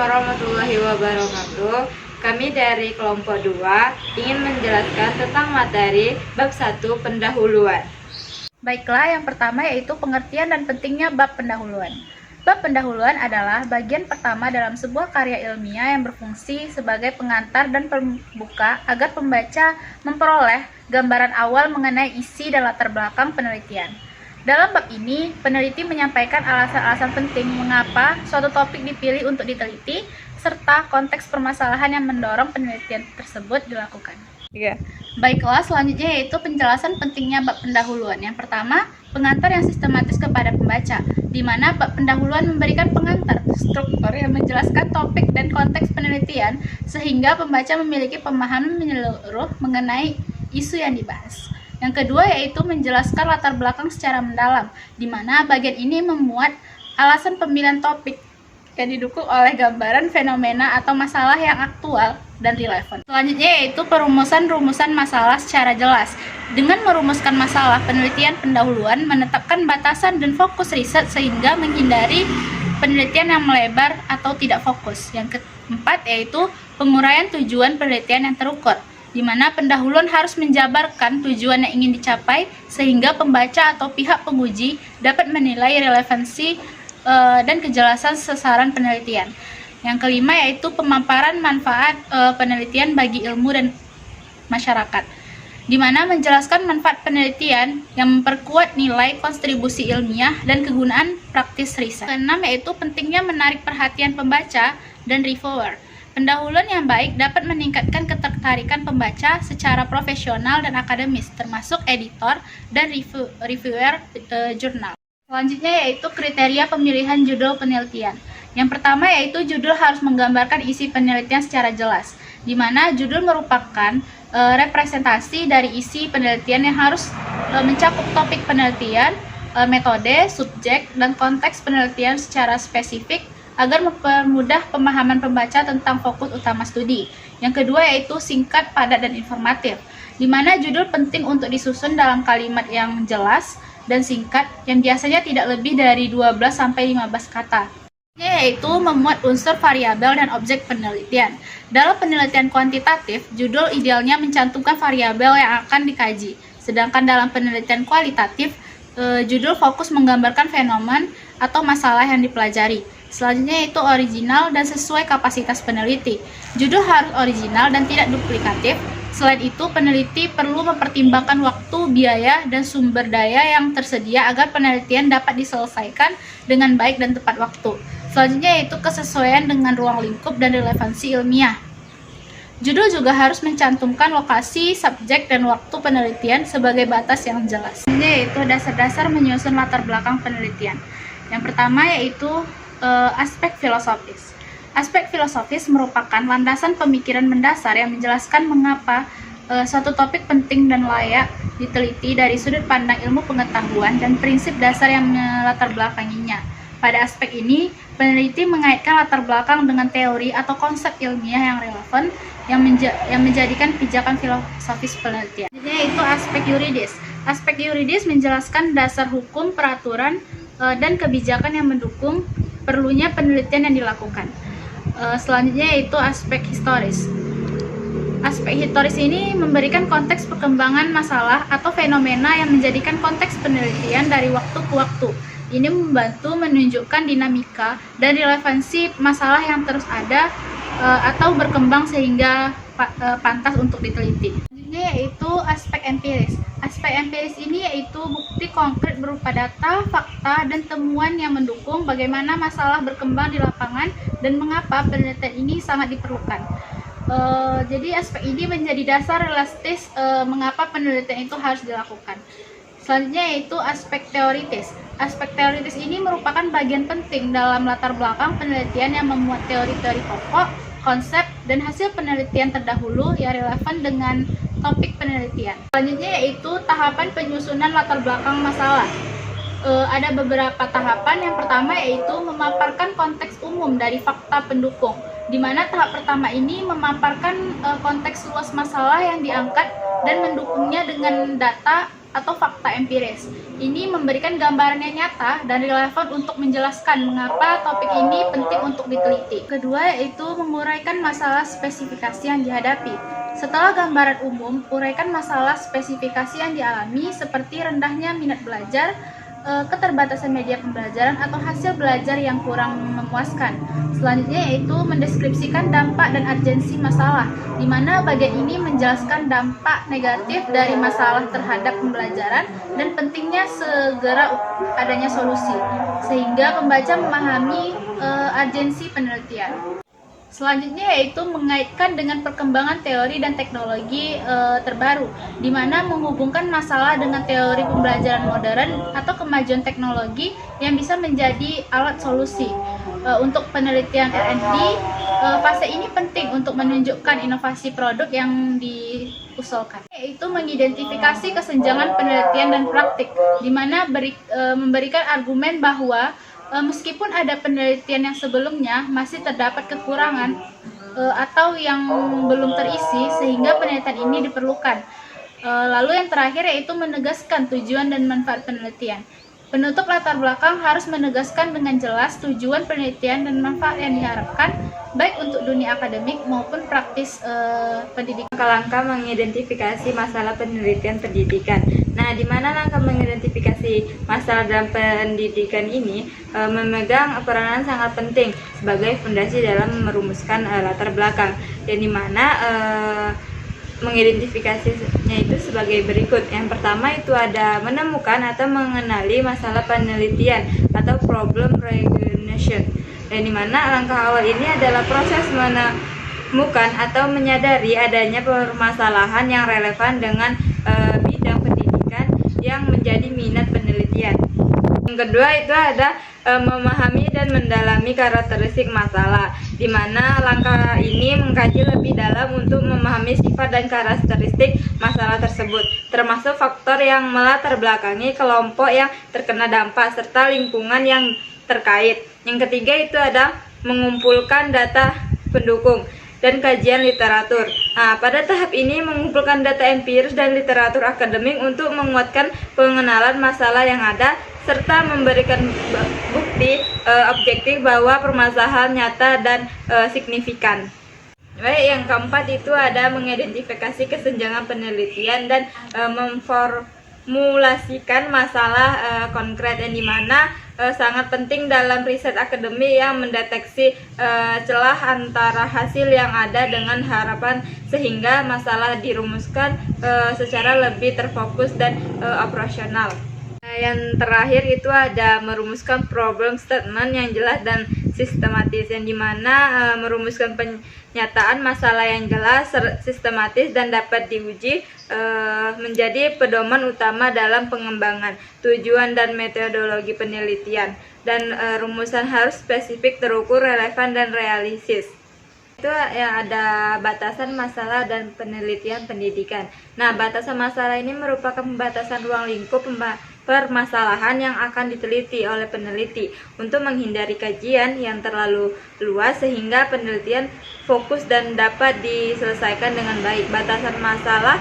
warahmatullahi wabarakatuh. Kami dari kelompok 2 ingin menjelaskan tentang materi bab 1 pendahuluan. Baiklah, yang pertama yaitu pengertian dan pentingnya bab pendahuluan. Bab pendahuluan adalah bagian pertama dalam sebuah karya ilmiah yang berfungsi sebagai pengantar dan pembuka agar pembaca memperoleh gambaran awal mengenai isi dan latar belakang penelitian. Dalam bab ini, peneliti menyampaikan alasan-alasan penting mengapa suatu topik dipilih untuk diteliti, serta konteks permasalahan yang mendorong penelitian tersebut dilakukan. Baiklah, selanjutnya yaitu penjelasan pentingnya bab pendahuluan. Yang pertama, pengantar yang sistematis kepada pembaca, di mana bab pendahuluan memberikan pengantar struktur yang menjelaskan topik dan konteks penelitian, sehingga pembaca memiliki pemahaman menyeluruh mengenai isu yang dibahas. Yang kedua yaitu menjelaskan latar belakang secara mendalam, di mana bagian ini memuat alasan pemilihan topik yang didukung oleh gambaran fenomena atau masalah yang aktual dan relevan. Selanjutnya yaitu perumusan-rumusan masalah secara jelas. Dengan merumuskan masalah, penelitian pendahuluan menetapkan batasan dan fokus riset sehingga menghindari penelitian yang melebar atau tidak fokus. Yang keempat yaitu penguraian tujuan penelitian yang terukur, di mana pendahuluan harus menjabarkan tujuan yang ingin dicapai sehingga pembaca atau pihak penguji dapat menilai relevansi dan kejelasan sasaran penelitian. Yang kelima yaitu pemaparan manfaat penelitian bagi ilmu dan masyarakat, di mana menjelaskan manfaat penelitian yang memperkuat nilai kontribusi ilmiah dan kegunaan praktis riset. Keenam yaitu pentingnya menarik perhatian pembaca dan reviewer. Pendahuluan yang baik dapat meningkatkan ketertarikan pembaca secara profesional dan akademis, termasuk editor dan reviewer jurnal. Selanjutnya yaitu kriteria pemilihan judul penelitian. Yang pertama yaitu judul harus menggambarkan isi penelitian secara jelas, di mana judul merupakan representasi dari isi penelitian yang harus mencakup topik penelitian, metode, subjek, dan konteks penelitian secara spesifik agar mempermudah pemahaman pembaca tentang fokus utama studi. Yang kedua yaitu singkat, padat, dan informatif, di mana judul penting untuk disusun dalam kalimat yang jelas dan singkat yang biasanya tidak lebih dari 12-15 kata. Yaitu memuat unsur variabel dan objek penelitian. Dalam penelitian kuantitatif, judul idealnya mencantumkan variabel yang akan dikaji. Sedangkan dalam penelitian kualitatif, judul fokus menggambarkan fenomen atau masalah yang dipelajari. Selanjutnya yaitu original dan sesuai kapasitas peneliti. Judul harus original dan tidak duplikatif. Selain itu, peneliti perlu mempertimbangkan waktu, biaya, dan sumber daya yang tersedia agar penelitian dapat diselesaikan dengan baik dan tepat waktu. Selanjutnya yaitu kesesuaian dengan ruang lingkup dan relevansi ilmiah. Judul juga harus mencantumkan lokasi, subjek, dan waktu penelitian sebagai batas yang jelas. Selanjutnya yaitu dasar-dasar menyusun latar belakang penelitian. Yang pertama yaitu aspek filosofis. Aspek filosofis merupakan landasan pemikiran mendasar yang menjelaskan mengapa suatu topik penting dan layak diteliti dari sudut pandang ilmu pengetahuan dan prinsip dasar yang melatar belakanginya. Pada aspek ini, peneliti mengaitkan latar belakang dengan teori atau konsep ilmiah yang relevan yang menjadikan pijakan filosofis penelitian. Yaitu aspek yuridis. Aspek yuridis menjelaskan dasar hukum, peraturan, dan kebijakan yang mendukung perlunya penelitian yang dilakukan. Selanjutnya yaitu aspek historis. Aspek historis ini memberikan konteks perkembangan masalah atau fenomena yang menjadikan konteks penelitian dari waktu ke waktu. Ini membantu menunjukkan dinamika dan relevansi masalah yang terus ada atau berkembang sehingga pantas untuk diteliti. Selanjutnya yaitu aspek empiris. Aspek empiris ini yaitu bukti konkret berupa data, fakta, dan temuan yang mendukung bagaimana masalah berkembang di lapangan dan mengapa penelitian ini sangat diperlukan. Jadi aspek ini menjadi dasar realistis mengapa penelitian itu harus dilakukan. Selanjutnya yaitu aspek teoritis. Aspek teoritis ini merupakan bagian penting dalam latar belakang penelitian yang memuat teori-teori pokok, konsep, dan hasil penelitian terdahulu yang relevan dengan topik penelitian. Selanjutnya yaitu tahapan penyusunan latar belakang masalah. Ada beberapa tahapan. Yang pertama yaitu memaparkan konteks umum dari fakta pendukung, di mana tahap pertama ini memaparkan konteks luas masalah yang diangkat dan mendukungnya dengan data, atau fakta empiris. Ini memberikan gambaran yang nyata dan relevan untuk menjelaskan mengapa topik ini penting untuk diteliti. Kedua yaitu menguraikan masalah spesifikasi yang dihadapi. Setelah gambaran umum, uraikan masalah spesifikasi yang dialami seperti rendahnya minat belajar, keterbatasan media pembelajaran atau hasil belajar yang kurang memuaskan. Selanjutnya yaitu mendeskripsikan dampak dan urgensi masalah, di mana bagian ini menjelaskan dampak negatif dari masalah terhadap pembelajaran dan pentingnya segera adanya solusi, sehingga pembaca memahami urgensi penelitian. Selanjutnya yaitu mengaitkan dengan perkembangan teori dan teknologi terbaru, di mana menghubungkan masalah dengan teori pembelajaran modern atau kemajuan teknologi yang bisa menjadi alat solusi. Untuk penelitian R&D, fase ini penting untuk menunjukkan inovasi produk yang diusulkan, yaitu mengidentifikasi kesenjangan penelitian dan praktik, di mana memberikan argumen bahwa meskipun ada penelitian yang sebelumnya masih terdapat kekurangan atau yang belum terisi sehingga penelitian ini diperlukan. Lalu yang terakhir yaitu menegaskan tujuan dan manfaat penelitian. Penutup latar belakang harus menegaskan dengan jelas tujuan penelitian dan manfaat yang diharapkan baik untuk dunia akademik maupun praktis pendidikan. Langkah-langkah mengidentifikasi masalah penelitian pendidikan. Nah, di mana langkah mengidentifikasi masalah dalam pendidikan ini memegang peranan sangat penting sebagai fondasi dalam merumuskan latar belakang. Dan di mana mengidentifikasinya itu sebagai berikut. Yang pertama itu ada menemukan atau mengenali masalah penelitian atau problem recognition. Dan di mana langkah awal ini adalah proses menemukan atau menyadari adanya permasalahan yang relevan dengan bidang pendidikan yang menjadi minat penelitian. Yang kedua itu ada memahami dan mendalami karakteristik masalah, di mana langkah ini mengkaji lebih dalam untuk memahami sifat dan karakteristik masalah tersebut, termasuk faktor yang melatar belakangi kelompok yang terkena dampak serta lingkungan yang terkait. Yang ketiga itu ada mengumpulkan data pendukung dan kajian literatur. Nah, pada tahap ini mengumpulkan data empiris dan literatur akademik untuk menguatkan pengenalan masalah yang ada serta memberikan bukti objektif bahwa permasalahan nyata dan signifikan. Baik, yang keempat itu ada mengidentifikasi kesenjangan penelitian dan memformulasikan masalah konkret, yang dimana sangat penting dalam riset akademik yang mendeteksi celah antara hasil yang ada dengan harapan sehingga masalah dirumuskan secara lebih terfokus dan operasional. Yang terakhir itu ada merumuskan problem statement yang jelas dan sistematis, yang dimana merumuskan pernyataan masalah yang jelas, sistematis dan dapat diuji menjadi pedoman utama dalam pengembangan tujuan dan metodologi penelitian, dan rumusan harus spesifik, terukur, relevan dan realistis. Itu yang ada batasan masalah dan penelitian pendidikan. Nah, batasan masalah ini merupakan pembatasan ruang lingkup permasalahan yang akan diteliti oleh peneliti untuk menghindari kajian yang terlalu luas sehingga penelitian fokus dan dapat diselesaikan dengan baik. Batasan masalah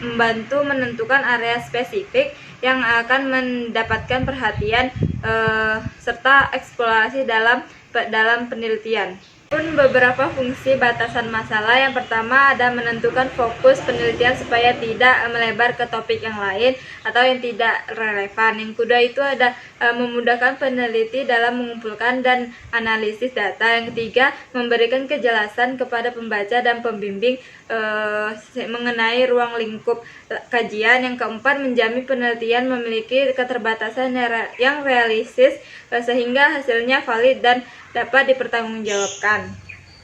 membantu menentukan area spesifik yang akan mendapatkan perhatian serta eksplorasi dalam penelitian. Pun beberapa fungsi batasan masalah. Yang pertama ada menentukan fokus penelitian supaya tidak melebar ke topik yang lain atau yang tidak relevan. Yang kedua itu ada memudahkan peneliti dalam mengumpulkan dan analisis data. Yang ketiga memberikan kejelasan kepada pembaca dan pembimbing mengenai ruang lingkup kajian. Yang keempat menjamin penelitian memiliki keterbatasan yang realistis sehingga hasilnya valid dan dapat dipertanggungjawabkan.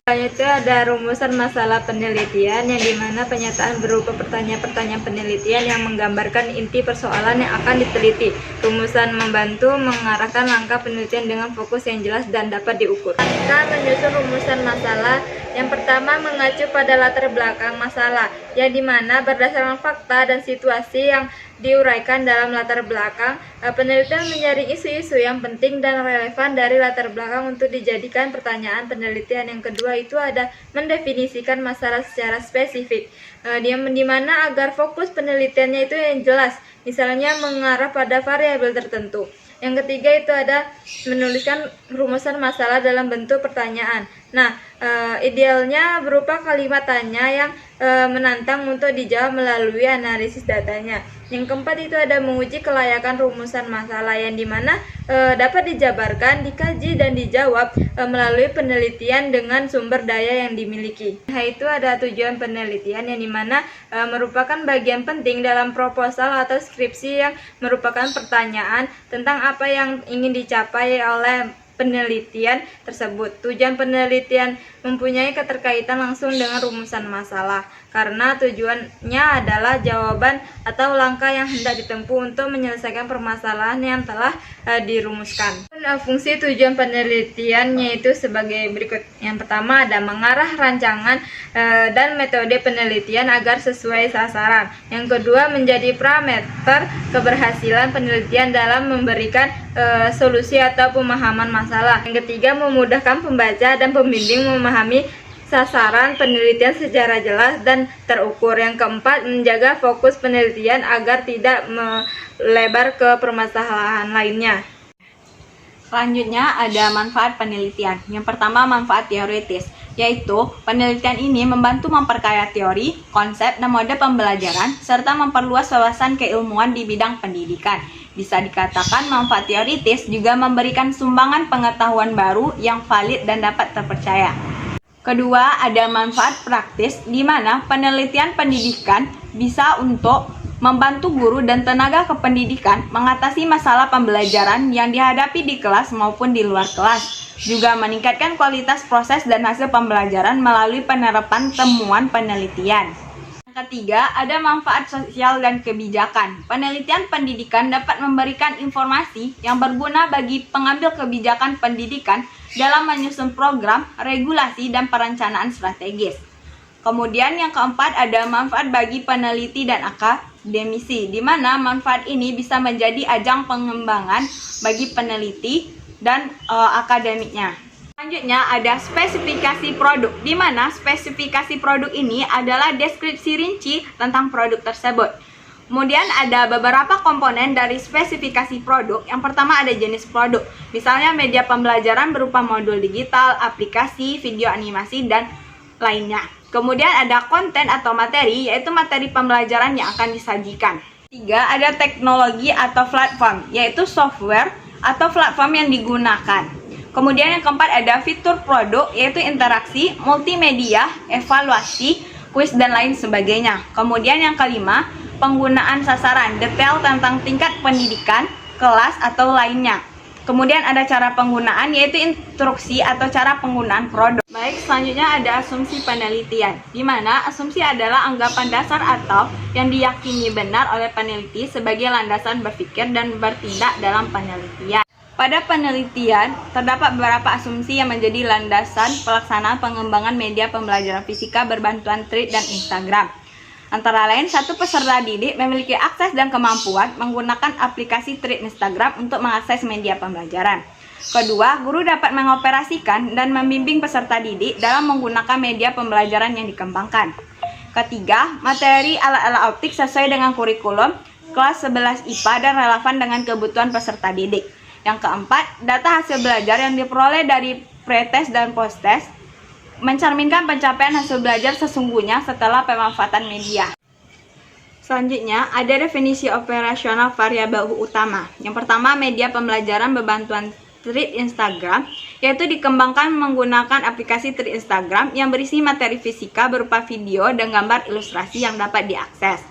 Selanjutnya ada rumusan masalah penelitian, yang dimana pernyataan berupa pertanyaan-pertanyaan penelitian yang menggambarkan inti persoalan yang akan diteliti. Rumusan membantu mengarahkan langkah penelitian dengan fokus yang jelas dan dapat diukur. Kita menyusun rumusan masalah. Yang pertama mengacu pada latar belakang masalah, yang dimana berdasarkan fakta dan situasi yang diuraikan dalam latar belakang. Penelitian menyaring isu-isu yang penting dan relevan dari latar belakang untuk dijadikan pertanyaan penelitian. Yang kedua itu ada mendefinisikan masalah secara spesifik, di mana agar fokus penelitiannya itu yang jelas, misalnya mengarah pada variabel tertentu. Yang ketiga itu ada menuliskan rumusan masalah dalam bentuk pertanyaan. Nah, idealnya berupa kalimat tanya yang menantang untuk dijawab melalui analisis datanya. Yang keempat itu ada menguji kelayakan rumusan masalah, yang dimana dapat dijabarkan, dikaji, dan dijawab melalui penelitian dengan sumber daya yang dimiliki. Nah, itu ada tujuan penelitian, yang dimana merupakan bagian penting dalam proposal atau skripsi yang merupakan pertanyaan tentang apa yang ingin dicapai oleh penelitian tersebut. Tujuan penelitian mempunyai keterkaitan langsung dengan rumusan masalah, karena tujuannya adalah jawaban atau langkah yang hendak ditempuh untuk menyelesaikan permasalahan yang telah dirumuskan. Fungsi tujuan penelitian yaitu sebagai berikut. Yang pertama ada mengarah rancangan dan metode penelitian agar sesuai sasaran. Yang kedua menjadi parameter keberhasilan penelitian dalam memberikan solusi atau pemahaman masalah. Yang ketiga memudahkan pembaca dan pembimbing memahami sasaran penelitian secara jelas dan terukur. Yang keempat menjaga fokus penelitian agar tidak melebar ke permasalahan lainnya. Selanjutnya ada manfaat penelitian. Yang pertama manfaat teoritis, yaitu penelitian ini membantu memperkaya teori, konsep, dan mode pembelajaran, serta memperluas wawasan keilmuan di bidang pendidikan. Bisa dikatakan manfaat teoritis juga memberikan sumbangan pengetahuan baru yang valid dan dapat terpercaya. Kedua, ada manfaat praktis, di mana penelitian pendidikan bisa untuk membantu guru dan tenaga kependidikan mengatasi masalah pembelajaran yang dihadapi di kelas maupun di luar kelas. Juga meningkatkan kualitas proses dan hasil pembelajaran melalui penerapan temuan penelitian. Ketiga, ada manfaat sosial dan kebijakan. Penelitian pendidikan dapat memberikan informasi yang berguna bagi pengambil kebijakan pendidikan dalam menyusun program, regulasi, dan perencanaan strategis. Kemudian yang keempat ada manfaat bagi peneliti dan akademisi, di mana manfaat ini bisa menjadi ajang pengembangan bagi peneliti dan akademiknya. Selanjutnya ada spesifikasi produk, di mana spesifikasi produk ini adalah deskripsi rinci tentang produk tersebut. Kemudian ada beberapa komponen dari spesifikasi produk. Yang pertama ada jenis produk, misalnya media pembelajaran berupa modul digital, aplikasi, video animasi, dan lainnya. Kemudian ada konten atau materi, yaitu materi pembelajaran yang akan disajikan. Tiga, ada teknologi atau platform, yaitu software atau platform yang digunakan. Kemudian yang keempat ada fitur produk, yaitu interaksi, multimedia, evaluasi, kuis, dan lain sebagainya. Kemudian yang kelima, penggunaan sasaran, detail tentang tingkat pendidikan, kelas, atau lainnya. Kemudian ada cara penggunaan, yaitu instruksi atau cara penggunaan produk. Baik, selanjutnya ada asumsi penelitian, di mana asumsi adalah anggapan dasar atau yang diyakini benar oleh peneliti sebagai landasan berpikir dan bertindak dalam penelitian. Pada penelitian, terdapat beberapa asumsi yang menjadi landasan pelaksanaan pengembangan media pembelajaran fisika berbantuan Thread dan Instagram. Antara lain, satu peserta didik memiliki akses dan kemampuan menggunakan aplikasi Thread Instagram untuk mengakses media pembelajaran. Kedua, guru dapat mengoperasikan dan membimbing peserta didik dalam menggunakan media pembelajaran yang dikembangkan. Ketiga, materi alat-alat optik sesuai dengan kurikulum kelas 11 IPA dan relevan dengan kebutuhan peserta didik. Yang keempat, data hasil belajar yang diperoleh dari pretest dan posttest mencerminkan pencapaian hasil belajar sesungguhnya setelah pemanfaatan media. Selanjutnya, ada definisi operasional variabel utama. Yang pertama, media pembelajaran berbantuan Thread Instagram, yaitu dikembangkan menggunakan aplikasi Thread Instagram yang berisi materi fisika berupa video dan gambar ilustrasi yang dapat diakses.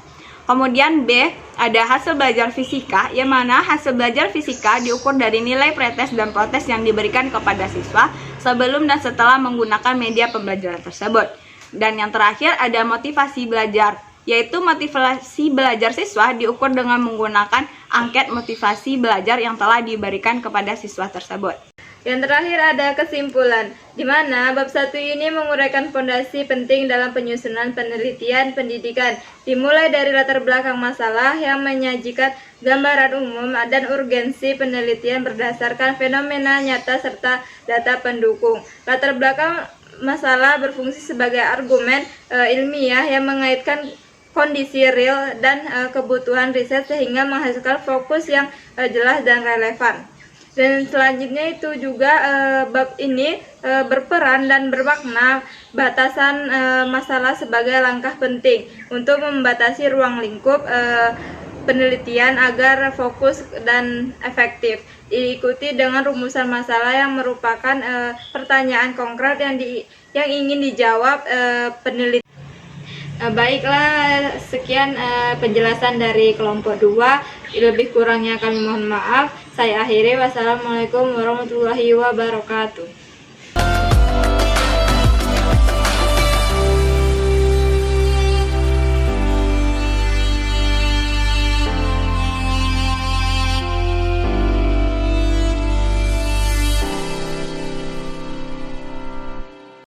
Kemudian B, ada hasil belajar fisika, yang mana hasil belajar fisika diukur dari nilai pretest dan protes yang diberikan kepada siswa sebelum dan setelah menggunakan media pembelajaran tersebut. Dan yang terakhir ada motivasi belajar, yaitu motivasi belajar siswa diukur dengan menggunakan angket motivasi belajar yang telah diberikan kepada siswa tersebut. Yang terakhir ada kesimpulan, di mana bab 1 ini menguraikan fondasi penting dalam penyusunan penelitian pendidikan, dimulai dari latar belakang masalah yang menyajikan gambaran umum dan urgensi penelitian berdasarkan fenomena nyata serta data pendukung. Latar belakang masalah berfungsi sebagai argumen ilmiah yang mengaitkan kondisi real dan kebutuhan riset sehingga menghasilkan fokus yang jelas dan relevan. Dan selanjutnya itu juga bab ini berperan dan bermakna batasan masalah sebagai langkah penting untuk membatasi ruang lingkup penelitian agar fokus dan efektif. Diikuti dengan rumusan masalah yang merupakan pertanyaan konkret yang ingin dijawab peneliti. Baiklah, sekian penjelasan dari kelompok 2. Lebih kurangnya kami mohon maaf. Saya akhiri. Wassalamualaikum warahmatullahi wabarakatuh.